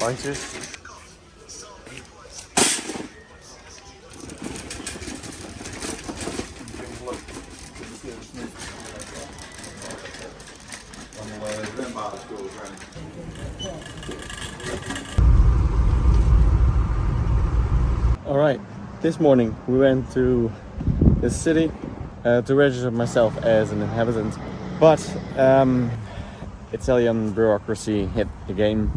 Bunches. All right, this morning we went to the city to register myself as an inhabitant, but Italian bureaucracy hit the game.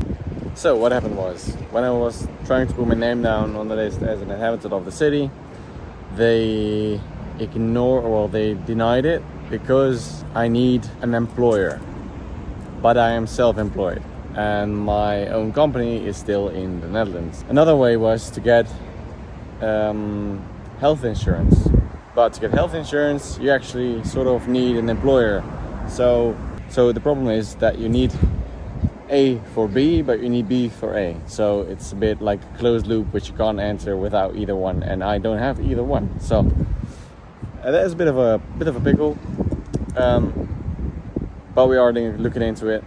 So what happened was, when I was trying to put my name down on the list as an inhabitant of the city, they denied it because I need an employer, but I am self-employed and my own company is still in the Netherlands. Another way was to get health insurance, but to get health insurance you actually sort of need an employer. So the problem is that you need A for B, but you need B for A. So it's a bit like a closed loop which you can't enter without either one, and I don't have either one. So that is a bit of a pickle, but we are looking into it.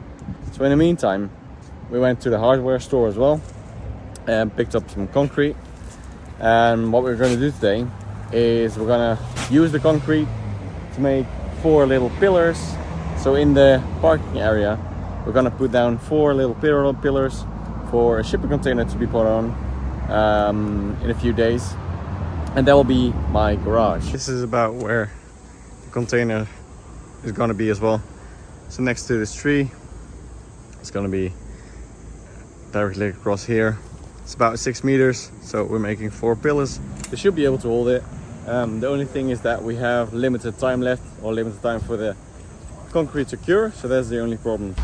So in the meantime, we went to the hardware store as well and picked up some concrete. And what we're going to do today is we're going to use the concrete to make 4 little pillars. So in the parking area, we're going to put down 4 little pillars for a shipping container to be put on in a few days. And that will be my garage. This is about where the container is going to be as well. So next to this tree, it's going to be directly across here. It's about 6 meters, so we're making 4 pillars. They should be able to hold it. The only thing is that we have limited time left, or limited time for the concrete to cure, so that's the only problem.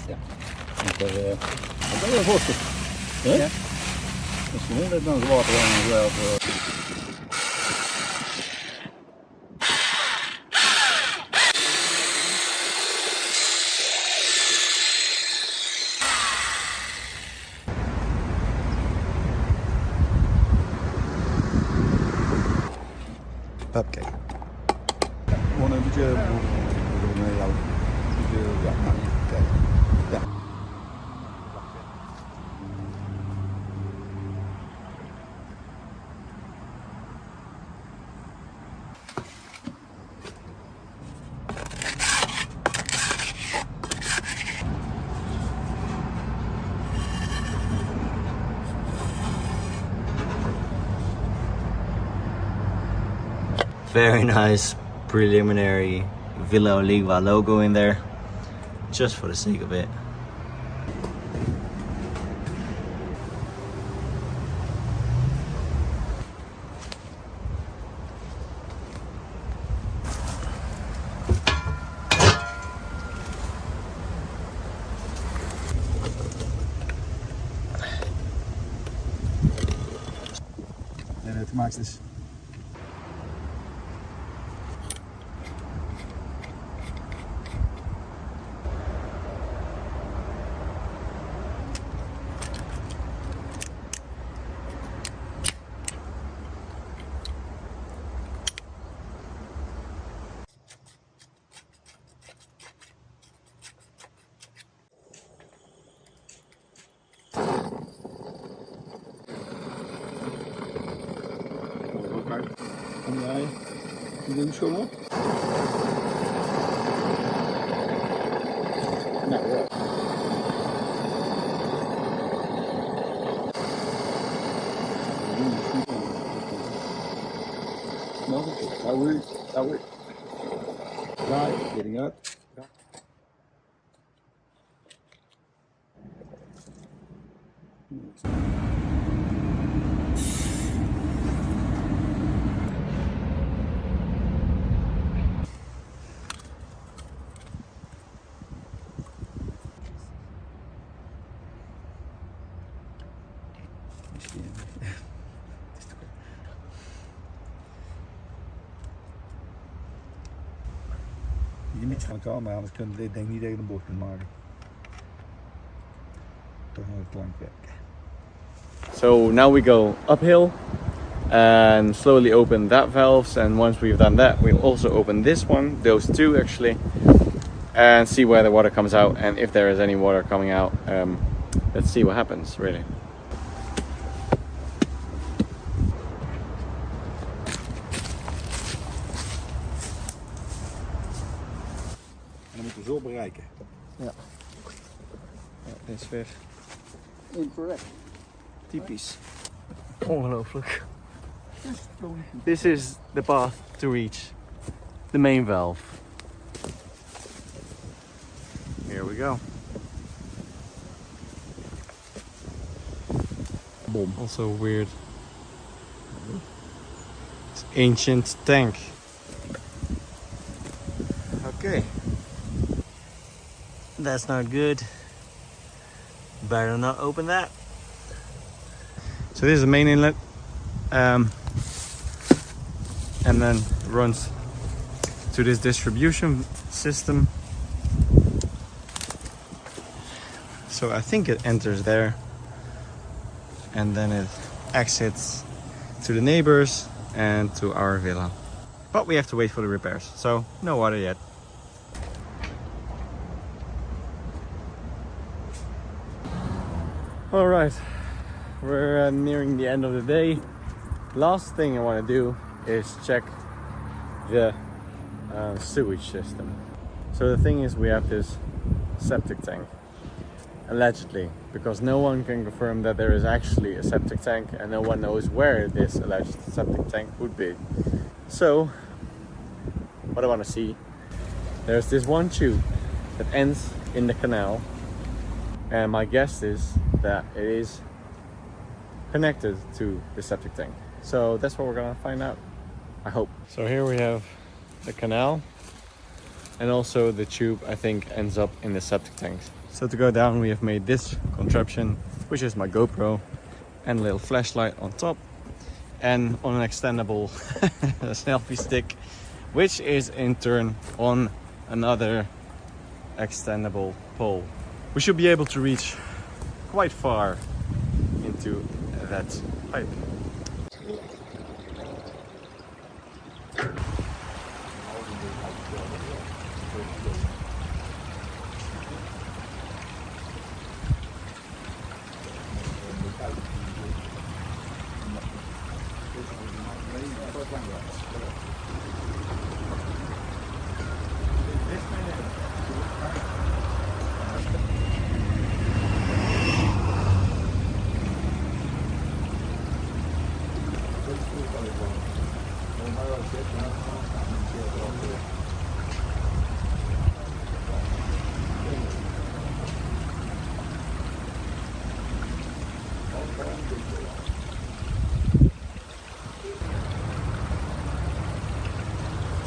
Ja. Dat is wel goed. Ja? Misschien dat dan water aan wel. Oké. Gewoon een beetje ja. Very nice preliminary Villa Oliva logo in there, just for the sake of it. En het gemaakt is. Kom jij de schoon op? Nou ja. That way. Right, getting up. Je niet van elkaar, maar anders kun je dit denk ik niet tegen de bocht kunnen maken. Toch nog een klank werken. So now we go uphill and slowly open that valves, and once we've done that we'll also open this one, those two actually, and see where the water comes out, and if there is any water coming out, let's see what happens really. En dan moeten we zo bereiken. Ja. Ja, dit is weer Incorrect. typisch. Ongelooflijk. This is the path to reach the main valve. Here we go. Bom. Also weird. It's ancient tank. Okay. That's not good. Better not open that. So this is the main inlet, and then runs to this distribution system. So I think it enters there, and then it exits to the neighbors and to our villa. But we have to wait for the repairs, so no water yet. All right, we're nearing the end of the day. Last thing I want to do is check the sewage system. So the thing is, we have this septic tank, allegedly, because no one can confirm that there is actually a septic tank, and no one knows where this alleged septic tank would be. So what I want to see, there's this one tube that ends in the canal, and my guess is that it is connected to the septic tank. So that's what we're gonna find out, I hope. So here we have the canal, and also the tube I think ends up in the septic tank. So to go down we have made this contraption, which is my GoPro, and a little flashlight on top, and on an extendable selfie stick, which is in turn on another extendable pole. We should be able to reach quite far into that pipe.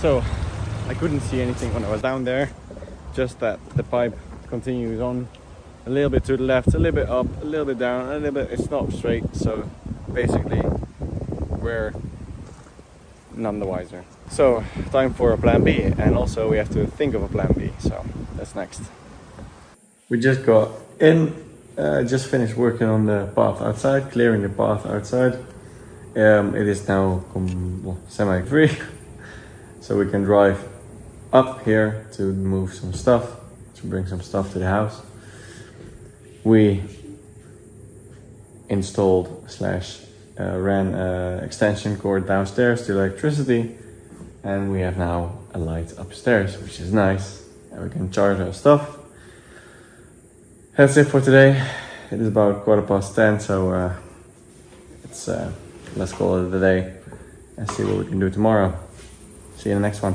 So I couldn't see anything when I was down there, just that the pipe continues on a little bit to the left, a little bit up, a little bit down, a little bit, it's not straight. So basically we're none the wiser. So time for a plan B, and also we have to think of a plan B, so that's next. We just got in, just finished working on the path outside, clearing the path outside. It is now semi-free, so we can drive up here to move some stuff, to bring some stuff to the house. We installed / ran an extension cord downstairs to electricity, and we have now a light upstairs, which is nice, and we can charge our stuff. That's it for today. It is about 10:15, so let's call it a day and see what we can do tomorrow. See you in the next one.